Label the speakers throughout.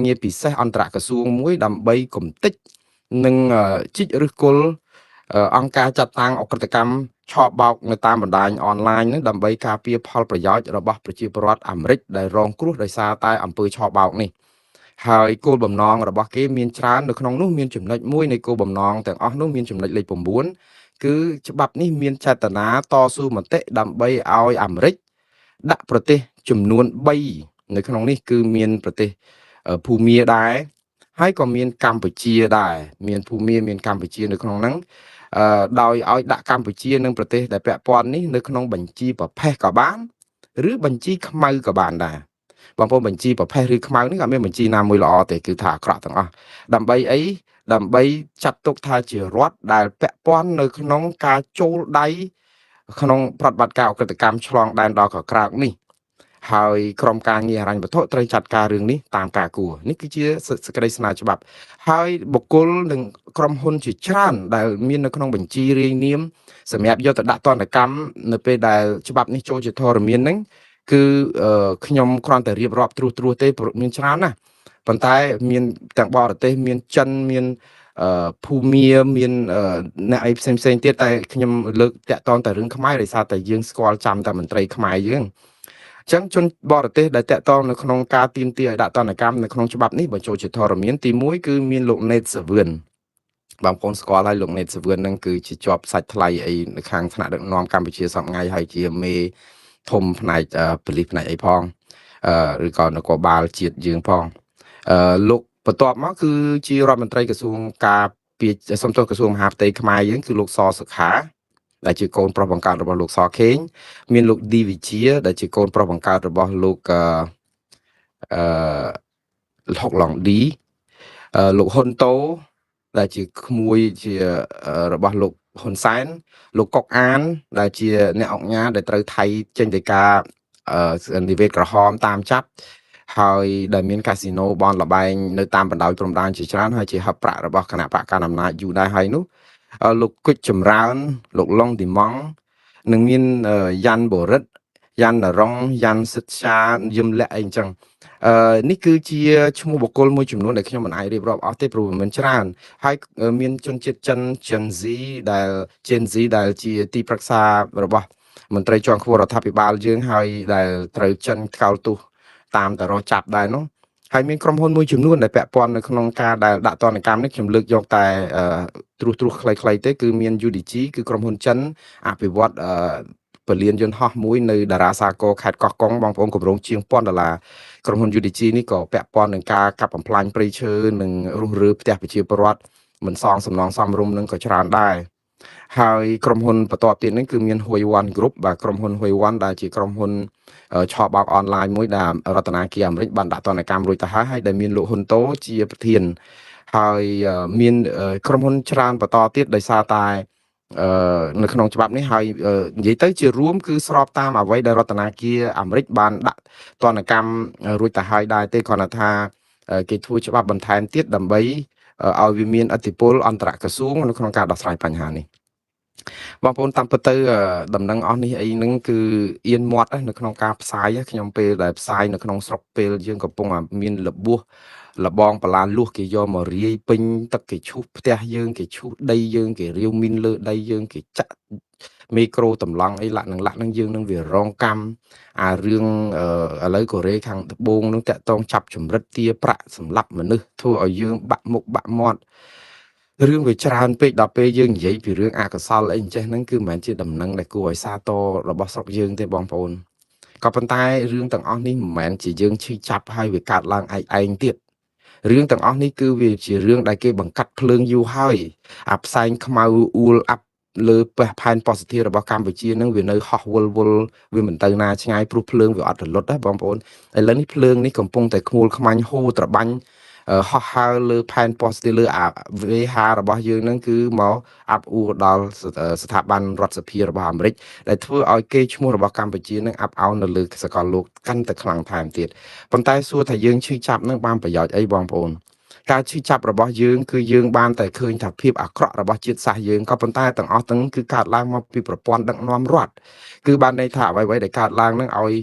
Speaker 1: ងារពិសេសអន្តរក្រសួងមួយដើម្បីគំតិចនិងជីកឫសគល់អង្គការចាត់តាំងអក្រិតកម្មឆបោកនៅតាមបណ្ដាញអនឡាញហ្នឹងដើម្បីការពារផលប្រយោជន៍របស់ប្រជាពលរដ្ឋអាមេរិកដែលរងគ្រោះដោយសារតែអំពើឆបោកនេះហើយគោលបំណងរបស់គេមានច្រើននៅក្នុងនោះមានចំណុចមួយនៃគោលបំណងទាំងអស់នោះមានចំណុចលេខ9គឺច្បាប់នេះមានចេតនាតស៊ូមតិដើម្បីឲ្យអាមេរិកដាក់ប្រទេសចំនួន3នៅក្នុងនេះគឺមានប្រទេសភូមាដែរហើយក៏មានកម្ពុជាដែរមានភូមាមានកម្ពុជានៅក្នុងហ្នឹងដោយឲ្យដាក់កម្ពុជានិងប្រទេសដែលពាក់ព័ន្ធនេះនៅក្នុងបញ្ជីប្រភេទក៏បានឬបញ្ជីខ្មៅក៏បានដែរបងប្អូនបញ្ជីប្រភេទឬខ្មៅនេះអត់មានបញ្ជីណាមួយល្អទេគឺថាអាក្រក់ទាំងអស់ដើម្បីអីដើម្បីចាត់ទុកថាជារដ្ឋដែលពាក់ព័ន្ធនៅក្នុងការចូលដៃក្នុងប្រតិបត្តិការអក្រិតកម្មឆ្លងដែនដល់កក្រើកនេះហើយក្រមការងារហិរញ្ញវត្ថុត្រូវចាត់ការរឿងនេះតាមការគួរនេះគឺជាសេចក្តីស្នើច្បាប់ហើយបុគ្គលនិងក្រុមហ៊ុនជាច្រើនដែលមាននៅក្នុងបញ្ជីរាយនាមសម្រាប់យកទៅដាក់ទណ្ឌកម្មនៅពេលដែលច្បាប់នេះចូលជាធរមានហ្នឹងគឺខ្ញុំគ្រាន់តែរៀបរាប់ត្រួសទេមានច្រើនណាស់ប៉ុន្តែមានទាំងបរទេសមានចិនមានភូមាមានអ្នកអីផ្សេងទៀតតែខ្ញុំលើកតាក់ទងតែរឿងខ្មែរដោយសារតែយើងស្គាល់ចាំតែមន្ត្រីខ្មែរយើងអញ្ចឹងជនបរទេសដែលតាក់ទងនៅក្នុងការទាមទារឲ្យដាក់ទណ្ឌកម្មនៅក្នុងច្បាប់នេះបើចូលជាធរមានទី1គឺមានលោក Nate Savin បងប្អូនស្គាល់ហើយលោក Nate Savin ហ្នឹងគឺជាជាប់សាច់ថ្លៃអីនៅខាងថ្នាក់ដឹកនាំកម្ពុជាសពថ្ងៃហើយជាមេធំផ្នែកប៉ូលីសផ្នែកអីផងឬក៏នគរបាលជាតិយើងផងលោកបន្ទាប់មកគឺជារដ្ឋមន្ត្រីក្រសួងការពារសំទោសក្រសួងមហាផ្ទៃខ្មែរយើងគឺលោកសសុខាដែលជាកូនប្រុសបង្កើតរបស់លោកសខេងមានលោកឌីវិជាដែលជាកូនប្រុសបង្កើតរបស់លោកហុកឡុងឌីលោកហ៊ុនតូដែលជាក្មួយជារបស់លោកហ៊ុនសែនលោកកុកអានដែលជាអ្នកអង្គការដែលត្រូវថៃចេញទៅការនិវេសក្រហមតាមចាប់ហើយដែលមានកាស៊ីណូបនលបែងនៅតាមបណ្ដោយព្រំដែនជាច្រើនហើយជាហឹបប្រាក់របស់គណៈបកកណ្ដាលអំណាចយូរដែរហើយនោះលោកគុជចម្រើនលោកឡុងឌីម៉ង់និងមានយ៉ាន់បូរិតយ៉ាន់រងយ៉ាន់សិតសាយឹមលាក់អីអញ្ចឹងនេះគឺជាឈ្មោះបុគ្គលមួយចំនួនដែលខ្ញុំមិនអាចរៀបរាប់អស់ទេព្រោះมันច្រើនហើយមានជនជាតិចិន Gen Z ដែលជាទីប្រឹក្សារបស់មន្ត្រីជាន់ខ្ពស់រដ្ឋាភិបាលយើងហើយដែលត្រូវចិនថ្កោលទោសតាមតរោះចាប់ដែរនោះហើយមានក្រុមហ៊ុនមួយចំនួនដែលពាក់ព័ន្ធនៅក្នុងការដែលដាក់ទណ្ឌកម្មនេះខ្ញុំលើកយកតែត្រួសខ្លីៗទេគឺមាន UDG គឺក្រុមហ៊ុនចិនអភិវឌ្ឍពលានយន្តហោះមួយនៅតារាសាគរខេត្តកោះកុងបងប្អូនគម្រោងជាង$1000ក្រុមហ៊ុន UDG នេះក៏ពាក់ព័ន្ធនឹងការកាប់បំផ្លាញព្រៃឈើនិងរុះរើផ្ទះប្រជាពលរដ្ឋមិនសងសំណងសមរម្យនឹងក៏ច្រើនដែរហើយក្រុមហ៊ុនបន្តទៀតនេះគឺមាន Huiwan Group បាទក្រុមហ៊ុន Huiwan ដែលជាក្រុមហ៊ុនឆបោកអនឡាញមួយដែលរដ្ឋាភិបាលអាមេរិកបានដាក់ទណ្ឌកម្មរួចទៅហើយដែលមានលោកហ៊ុនតូជាប្រធានហើយមានក្រុមហ៊ុនច្រើនបន្តទៀតដោយសារតែនៅក្នុងច្បាប់នេះហើយនិយាយទៅជារួមគឺស្របតាមអ្វីដែលរដ្ឋាភិបាលអាមេរិកបានដាក់ទណ្ឌកម្មរួចទៅហើយដែរទេគ្រាន់តែថាគេធ្វើច្បាប់បន្ថែមទៀតដើម្បីឲ្យវាមានឥទ្ធិពលអន្តរក្រសួងនៅក្នុងការដោះស្រាយបញ្ហានេះបងប្អូនតាមពិតទៅដំណឹងអស់នេះអីហ្នឹងគឺអៀនមាត់នៅក្នុងការផ្សាយខ្ញុំពេលដែលផ្សាយនៅក្នុងស្រុកពេលយើងកំពុងមានរបួសលបងបលាលួសគេយកមករាយពេញទឹកគេឈូសផ្ទះយើងគេឈូសដីយើងគេរាវមីនលើដីយើងគេចាក់មីក្រូតម្លង់អីលាក់នឹងយើងនឹងវារងកម្មអារឿងឥឡូវកូរ៉េខាងត្បូងនឹងតាក់តងចាប់ចម្រិតទាប្រាក់សម្លាប់មនុស្សធ្វើឲ្យយើងបាក់មុខបាក់មាត់រឿងវាច្រើនពេកដល់ពេលយើងនិយាយពីរឿងអកុសលអីអញ្ចេះហ្នឹងគឺមិនមែនជាដំណឹងដែលគួរឲ្យសាទររបស់ស្រុកយើងទេបងប្អូនក៏ប៉ុន្តែរឿងទាំងអស់នេះមិនមែនជាយើងឈឺចាប់ហើយវាកាត់ឡើងឯងទៀតរឿងទាំងអស់នេះគឺវាជារឿងដែលគេបង្កាត់ភ្លើងយូរហើយអាផ្សែងខ្មៅអ៊ូលអាប់លើផែនប៉ូស៊ីទីរបស់កម្ពុជានឹងវានៅហោះវល់វាមិនទៅណាឆ្ងាយព្រោះភ្លើងវាអត់រលត់ដែរបងប្អូនឥឡូវនេះភ្លើងនេះកំពុងតែខ្មួលខ្មាញ់ហូរត្របាញ់ហោះហើរលើផែនប៉ូស៊ីទីលើអាវេហារបស់យើងនឹងគឺមកអាប់អួរដល់ស្ថាប័នរដ្ឋសភារបស់អាមេរិកដែលធ្វើឲ្យគេឈ្មោះរបស់កម្ពុជានឹងអាប់អោននៅលើសកលលោកកាន់តែខ្លាំងថែមទៀតប៉ុន្តែសួរថាយើងឈឺចាប់នឹងបានប្រយោជន៍អីបងប្អូន ការឈឺចាប់របស់យើងគឺយើងបានតែឃើញថាភាពអាក្រក់របស់ជាតិសាសន៍យើងក៏ប៉ុន្តែទាំងអស់ទាំងគឺកើតឡើងមកពីប្រព័ន្ធដឹកនាំរដ្ឋគឺបានន័យថាអ្វីៗដែលកើតឡើងនឹងឲ្យ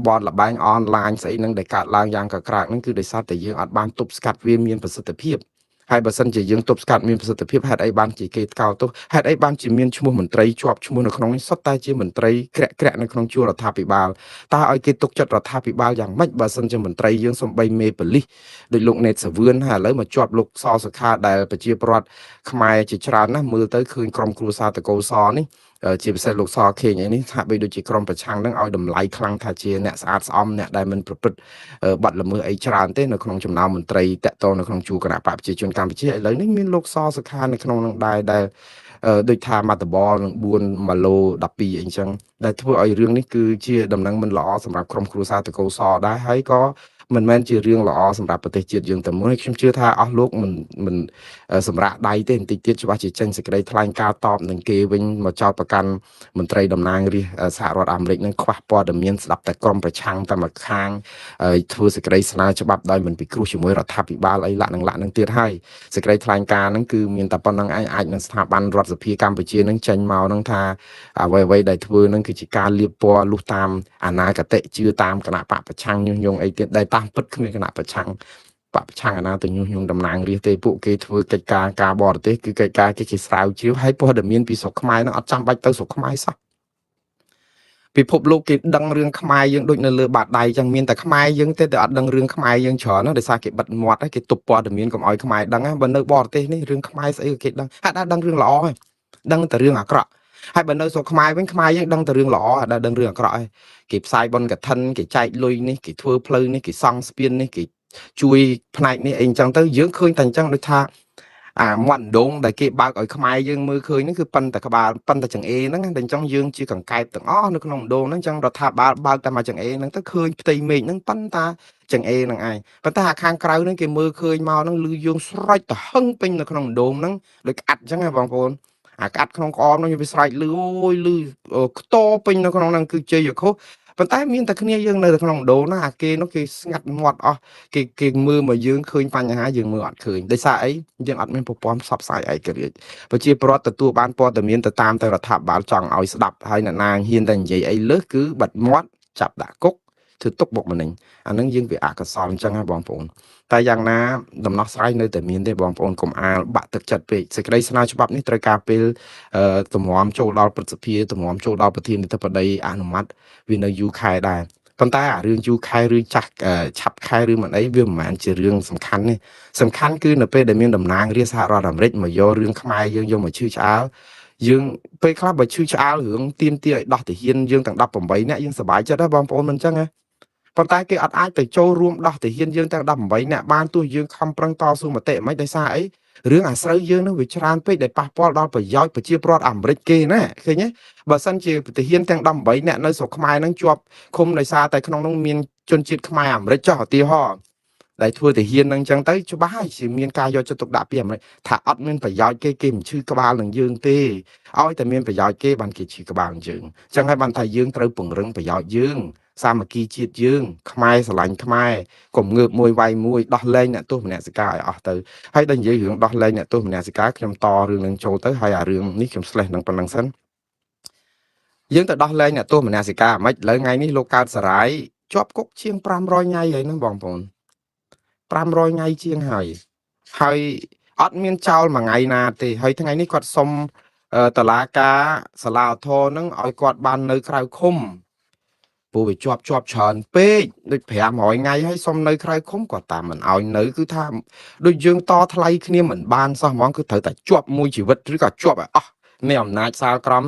Speaker 1: បនលបែងអនឡាញស្អីនឹងដែលកើតឡើងយ៉ាងកក្រើកនឹងគឺដោយសារតែយើងអត់បានទប់ស្កាត់វាមានប្រសិទ្ធភាពហើយបើសិនជាយើងទប់ស្កាត់មានប្រសិទ្ធភាពហេតុអីបានជាគេកោតទោសហេតុអីបានជាមានឈ្មោះមន្ត្រីជាប់ឈ្មោះនៅក្នុងនេះសុទ្ធតែជាមន្ត្រីក្រាក់នៅក្នុងជួររដ្ឋាភិបាលតើឲ្យគេទុកចិត្តរដ្ឋាភិបាលយ៉ាងម៉េចបើសិនជាមន្ត្រីយើងសំបីមេប៉ូលីសដោយលោកណេតសាវឿនហើយឥឡូវមកជាប់លោកសសុខាដែលប្រជាពលរដ្ឋខ្មែរជាច្រើនណាស់មើលទៅឃើញក្រុមគ្រួសារតកោសនេះជាពិសេសលោកសខេងនេះថាបីដូចជាក្រុមប្រឆាំងនឹងឲ្យតម្លៃខ្លាំងថាជាអ្នកស្អាតស្អំអ្នកដែលមិនប្រព្រឹត្តបាត់ល្មើសអីច្រើនទេនៅក្នុងចំណោមមន្ត្រីតកតនៅក្នុងជួរគណៈបកប្រជាជនកម្ពុជាឥឡូវនេះមានលោកសសុខានៅក្នុងនឹងដែរដែលដូចថាមាត់តបនឹង4ម៉ាឡូ12អីចឹងដែលធ្វើឲ្យរឿងនេះគឺជាដំណឹងមិនល្អសម្រាប់ក្រុមគ្រួសារតកោសដែរហើយក៏មិនមែនជារឿងល្អសម្រាប់ប្រទេសជាតិយើងតែមួយខ្ញុំជឿថាអស់លោកមិនសម្រាប់ដៃទេបន្តិចទៀតច្បាស់ជាចេញសេចក្តីថ្លែងការណ៍តបនឹងគេវិញមកចោទប្រកាន់មន្ត្រីតំណាងរាស្ត្រសហរដ្ឋអាមេរិកនឹងខ្វះព័ត៌មានស្ដាប់តែក្រុមប្រឆាំងតែមួយខាងធ្វើសេចក្តីស្នើច្បាប់ដោយមិនពិគ្រោះជាមួយរដ្ឋាភិបាលអីលក្ខនឹងទៀតហើយសេចក្តីថ្លែងការណ៍ហ្នឹងគឺមានតែប៉ុណ្្នឹងឯងអាចនឹងស្ថាប័នរដ្ឋសភាកម្ពុជានឹងចេញមកនឹងថាអ្វីដែលធ្វើនឹងគឺជាការលៀបពណ៌លុះតាមអនាគតជឿតាមគណៈបកប្រឆាំងញុះញង់អីទៀតដែលតាមពិតគ្មានគណៈប្រឆាំងបកប្រឆាំងអាណាទៅញុះញង់តំណាងរាស្ត្រទេពួកគេធ្វើកិច្ចការការបរទេសគឺកិច្ចការគេស្រាវជ្រាវហើយព័ត៌មានពីស្រុកខ្មែរនឹងអត់ចាំបាច់ទៅស្រុកខ្មែរសោះពិភពលោកគេដឹងរឿងខ្មែរយើងដូចនៅលើបាតដៃចឹងមានតែខ្មែរយើងទេតែអត់ដឹងរឿងខ្មែរយើងច្រើនណាដោយសារគេបិទមាត់ហើយគេទប់ព័ត៌មានកុំឲ្យខ្មែរដឹងបើនៅបរទេសនេះរឿងខ្មែរស្អីក៏គេដឹងហើយដល់ដឹងរឿងល្អហើយដឹងតែរឿងអាក្រក់ហើយបើនៅស្រុកខ្មែរវិញខ្មែរយើងដឹងតែរឿងល្អហើយដល់ដឹងរឿងអាក្រក់ហើយគេផ្សាយបនកឋិនគេចែកលុយនេះគេធ្វើផ្លូវនេះគេសង់ស្ពាននេះគេជួយផ្នែកនេះអីចឹងទៅយើងឃើញតែអញ្ចឹងដូចថាមាត់ដងដែលគេបើកឲ្យខ្មែរយើងមើលឃើញហ្នឹងគឺប៉ុន្តែក្បាលប៉ុន្តែចង្អេហ្នឹងតែអញ្ចឹងយើងជាកង្កែបទាំងអស់នៅក្នុងដងហ្នឹងអញ្ចឹងរដ្ឋាភិបាលបើកតែមកចង្អេហ្នឹងទៅឃើញផ្ទៃមេឃហ្នឹងប៉ុន្តែចង្អេហ្នឹងឯងប៉ុន្តែខាងក្រៅហ្នឹងគេមើលឃើញមកហ្នឹងលឺយើងស្រេចទៅហឹងពេញនៅក្នុងដងហ្នឹងដូចក្អាត់អញ្ចឹងហ៎បងប្អូនក្អាត់ក្នុងក្អមហ្នឹងវាស្រែកលឺអូយលឺខ្ទរពេញនៅក្នុងហ្នឹងគឺជ័យខុសប៉ុន្តែមានតែគ្នាយើងនៅក្នុងដូនណាគេនោះគេស្ងាត់មាត់អស់គេមើលមកយើងឃើញបញ្ហាយើងមើលអត់ឃើញដោយសារអីយើងអត់មានប្រព័ន្ធផ្សព្វផ្សាយឯករាជ្យប្រជាពលរដ្ឋទទួលបានព័ត៌មានទៅតាមតែរដ្ឋាភិបាលចង់ឲ្យស្ដាប់ហើយអ្នកណាហ៊ានតែនិយាយអីលើសគឺបាត់មាត់ចាប់ដាក់គុកធ្វើទុកបុកម្នេញអានឹងយើងវាអកុសលអញ្ចឹងហ៎បងប្អូនតែយ៉ាងណាដំណោះស្រាយនៅតែមានទេបងប្អូនកុំអាលបាក់ទឹកចិត្តពេកសេចក្តីស្នើច្បាប់នេះត្រូវការពេលតម្រាំចូលដល់ព្រឹទ្ធសភាតម្រាំចូលដល់ប្រធានាធិបតីអនុម័តវានៅយូរខែដែរប៉ុន្តែអារឿងយូរខែឬចាស់ឆាប់ខែឬមិនអីវាមិនមែនជារឿងសំខាន់ទេសំខាន់គឺនៅពេលដែលមានតំណាងរាស្ត្រសហរដ្ឋអាមេរិកមកយករឿងខ្មែរយើងយកមកឈឺឆ្អាលយើងពេលខ្លះបើឈឺឆ្អាលរឿងទៀមទាឲ្យដោះទាហានយើងទាំង18នាក់យើងសប្បាយចិត្តដែរបងប្អូនមិនអញ្ចឹងហ៎ប៉ុន្តែគេអត់អាចទៅចូលរួមដោះទាហានយើងទាំង18នាក់បានទោះយើងខំប្រឹងតស៊ូមតិមិនដោយសារអីរឿងអាស្រូវយើងនឹងវាច្រើនពេកដែលប៉ះពាល់ដល់ប្រយោជន៍ប្រជាពលរដ្ឋអាមេរិកគេណាឃើញទេបើសិនជាទាហានទាំង18នាក់នៅស្រុកខ្មែរនឹងជាប់ឃុំដោយសារតែក្នុងនោះមានជនជាតិខ្មែរអាមេរិកចោះឧទាហរណ៍ដែលធ្វើទាហាននឹងអញ្ចឹងទៅច្បាស់ហើយជាមានការយកចិត្តទុកដាក់ពីអាមេរិកថាអត់មានប្រយោជន៍គេមិនឈឺក្បាលនឹងយើងទេឲ្យតែមានប្រយោជន៍គេបានគេឈឺក្បាលនឹងយើងអញ្ចឹងហើយបានថាយើងត្រូវពង្រឹងប្រយោជន៍យើងសាមគ្គីជាតិយើងខ្មែរស្រឡាញ់ខ្មែរកុំងើបមួយវាយមួយដោះលែងអ្នកទោសមនសិការឲ្យអស់ទៅហើយដល់និយាយរឿងដោះលែងអ្នកទោសមនសិការខ្ញុំតរឿងនឹងចូលទៅហើយអារឿងនេះខ្ញុំស្លេះនឹងប៉ុណ្្នឹងសិនយើងទៅដោះលែងអ្នកទោសមនសិការមិនឥឡូវថ្ងៃនេះលោកកើតសរាយជាប់គុកជាង500ថ្ងៃហើយហ្នឹងបងប្អូន500ថ្ងៃជាងហើយអត់មានចោលមួយថ្ងៃណាទេហើយថ្ងៃនេះគាត់សុំតឡាការសាលាឧទ្ធរនឹងឲ្យគាត់បាននៅក្រៅឃុំពូវាជាប់ច្រើនពេកដូច500ថ្ងៃហើយសុំនៅក្រៅឃុំគាត់តាមមិនឲ្យនៅគឺថាដូចយើងតថ្លៃគ្នាមិនបានសោះហ្មងគឺត្រូវតែជាប់មួយជីវិតឬក៏ជាប់ឲ្យអស់នៃអំណាចសាលក្រម